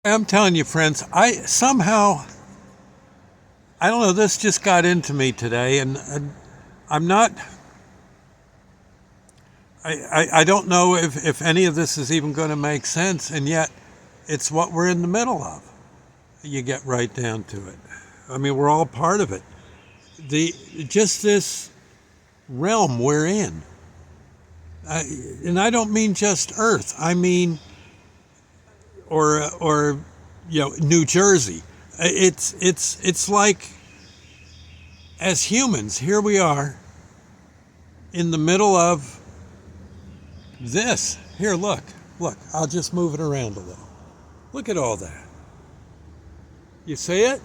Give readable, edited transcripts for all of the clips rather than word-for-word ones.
I'm telling you, friends, I don't know, this just got into me today, and I'm not, I don't know if any of this is even going to make sense, and yet it's what we're in the middle of. You get right down to it. I mean, we're all part of it. The just this realm we're in, I, and I don't mean just Earth. I mean, or New Jersey. It's like as humans, here we are in the middle of this. Here, look. I'll just move it around a little. Look at all that. You see it?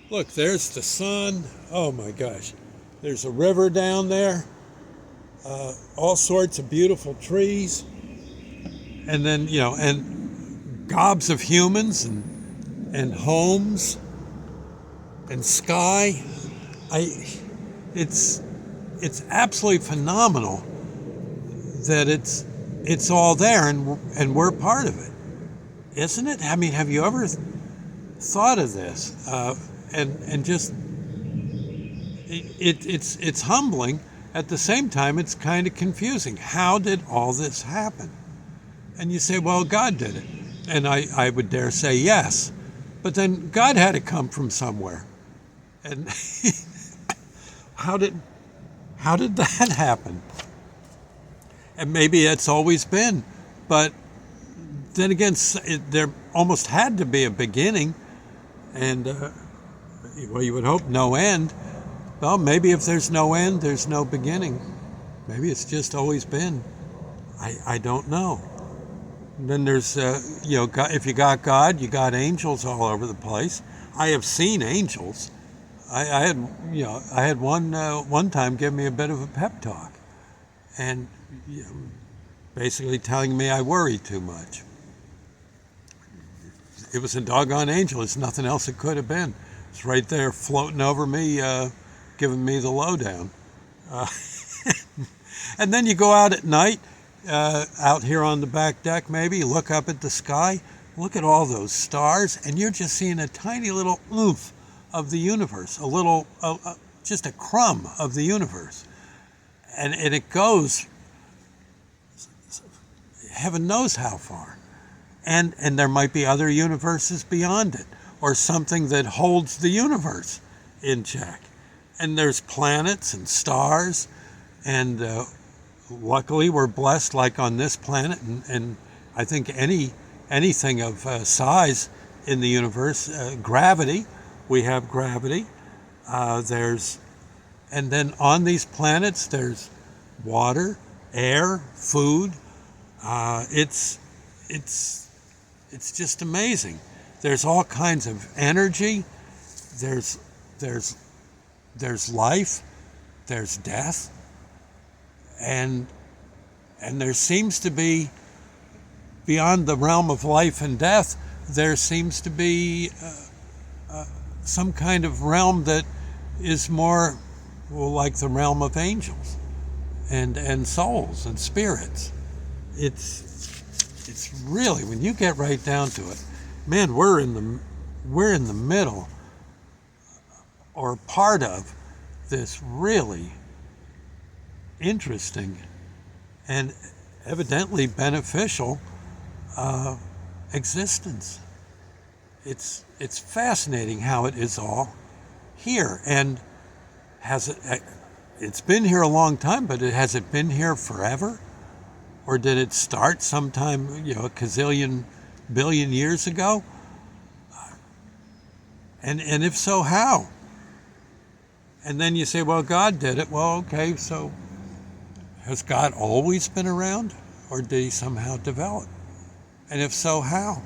Look, there's the sun. Oh my gosh. There's a river down there. All sorts of beautiful trees. And then, and gobs of humans and homes and sky. It's absolutely phenomenal that it's all there and we're part of it, isn't it? I mean, have you ever thought of this? And just it's humbling. At the same time, it's kind of confusing. How did all this happen? And you say, well, God did it. And I would dare say yes. But then God had to come from somewhere. And how did that happen? And maybe it's always been. But then again, there almost had to be a beginning. And, well, you would hope no end. Well, maybe if there's no end, there's no beginning. Maybe it's just always been. I don't know. And then there's, if you got God, you got angels all over the place. I have seen angels. I had one time give me a bit of a pep talk, and basically telling me I worry too much. It was a doggone angel. It's nothing else it could have been. It's right there floating over me, giving me the lowdown. And then you go out at night, out here on the back deck maybe, you look up at the sky, look at all those stars, and you're just seeing a tiny little oomph of the universe, just a crumb of the universe. And it goes, heaven knows how far. And there might be other universes beyond it, or something that holds the universe in check. And there's planets and stars, and luckily we're blessed, like on this planet, and I think anything of size in the universe, gravity, we have gravity. And then on these planets there's water, air, food. It's just amazing. There's all kinds of energy. There's life. There's death. And there seems to be, beyond the realm of life and death, there seems to be some kind of realm that is more, well, like the realm of angels and souls and spirits. It's really, when you get right down to it, man, we're in the middle, or part of, this really interesting and evidently beneficial existence. It's fascinating how it is all here. And it's been here a long time, but has it been here forever? Or did it start sometime, a gazillion, billion years ago? And if so, how? And then you say, well, God did it. Well, okay, so has God always been around, or did he somehow develop? And if so, how?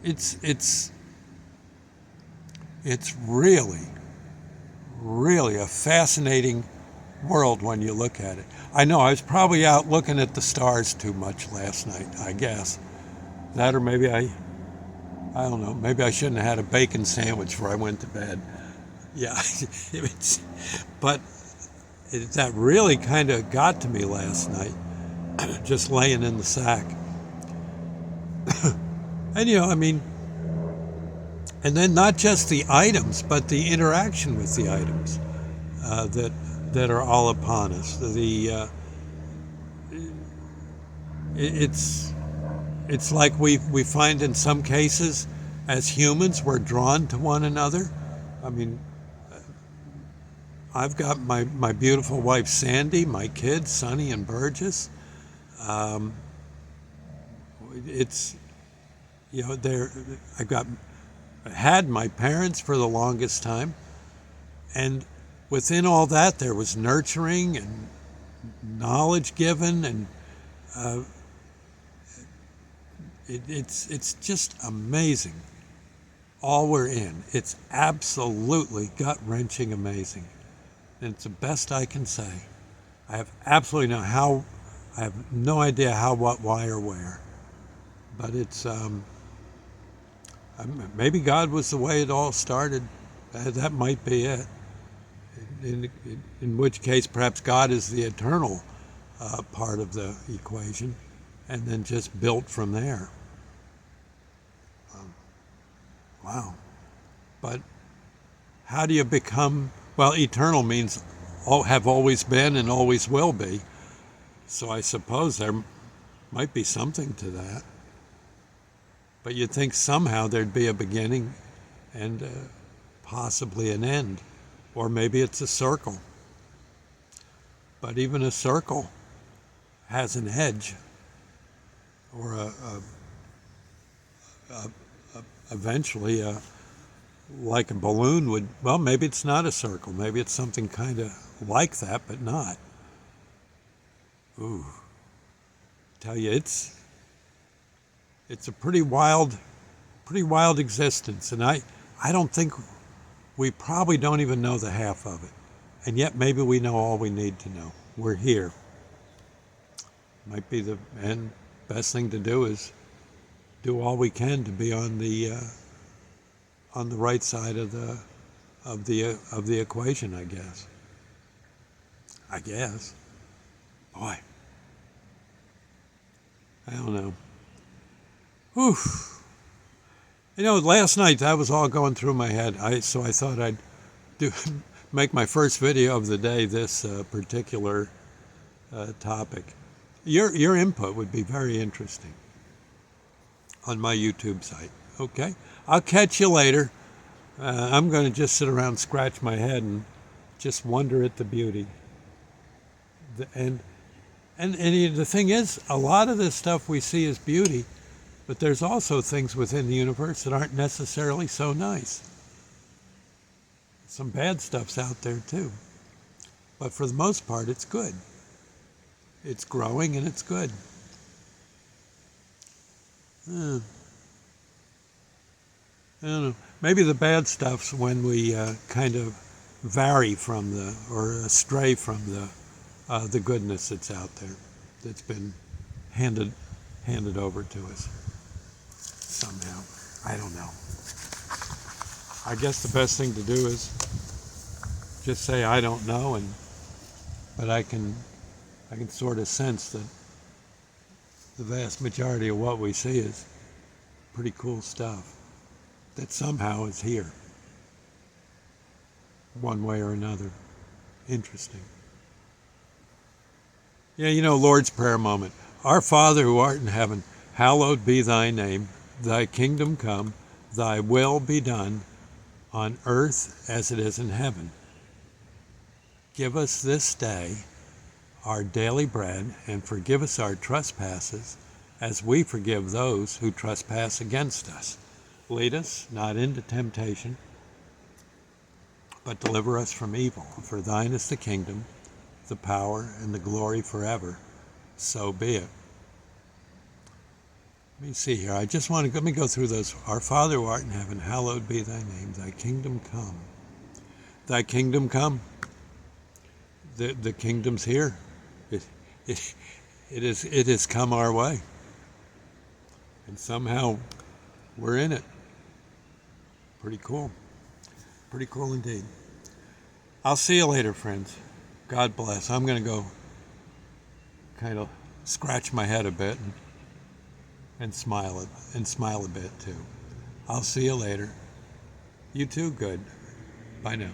It's really, really a fascinating world when you look at it. I know I was probably out looking at the stars too much last night, I guess. That, or maybe I don't know, maybe I shouldn't have had a bacon sandwich before I went to bed. Yeah, but that really kind of got to me last night, just laying in the sack. And I mean, and then not just the items, but the interaction with the items that are all upon us. It's it's like we find in some cases, as humans, we're drawn to one another. I mean, I've got my beautiful wife Sandy, my kids Sonny and Burgess. Um, it's there. I had my parents for the longest time, and within all that there was nurturing and knowledge given, and uh, it's just amazing. All we're in. It's absolutely gut-wrenching amazing. And it's the best I can say. I have absolutely I have no idea how, what, why, or where. But it's, maybe God was the way it all started. That might be it. In which case, perhaps God is the eternal part of the equation, and then just built from there. Wow. But how do you become, well, eternal means have always been and always will be. So I suppose there might be something to that. But you'd think somehow there'd be a beginning and possibly an end. Or maybe it's a circle. But even a circle has an edge, or eventually like a balloon would. Well, maybe it's not a circle. Maybe it's something kind of like that, but not. Ooh, tell you, it's a pretty wild existence, and I don't think we probably don't even know the half of it, and yet maybe we know all we need to know. We're here. Might be and best thing to do is do all we can to be on the right side of the equation, I guess. Boy, I don't know. Whew. Last night that was all going through my head. So I thought I'd make my first video of the day this particular topic. Your input would be very interesting on my YouTube site. Okay, I'll catch you later. I'm going to just sit around, and scratch my head, and just wonder at the beauty. And the thing is, a lot of this stuff we see as beauty, but there's also things within the universe that aren't necessarily so nice. Some bad stuff's out there too. But for the most part, it's good. It's growing and it's good. I don't know. Maybe the bad stuff's when we kind of vary from or astray from the goodness that's out there, that's been handed over to us somehow. I don't know. I guess the best thing to do is just say I don't know, but I can sort of sense that the vast majority of what we see is pretty cool stuff that somehow is here, one way or another. Interesting. Yeah, Lord's Prayer moment. Our Father who art in heaven, hallowed be thy name. Thy kingdom come, thy will be done, on earth as it is in heaven. Give us this day our daily bread, and forgive us our trespasses, as we forgive those who trespass against us. Lead us not into temptation, but deliver us from evil. For thine is the kingdom, the power, and the glory forever. So be it. Let me see here. Let me go through those. Our Father who art in heaven, hallowed be thy name. Thy kingdom come. Thy kingdom come. The kingdom's here. It has come our way. And somehow we're in it. Pretty cool. Pretty cool indeed. I'll see you later, friends. God bless. I'm going to go kind of scratch my head a bit and and smile a bit too. I'll see you later. You too, good. Bye now.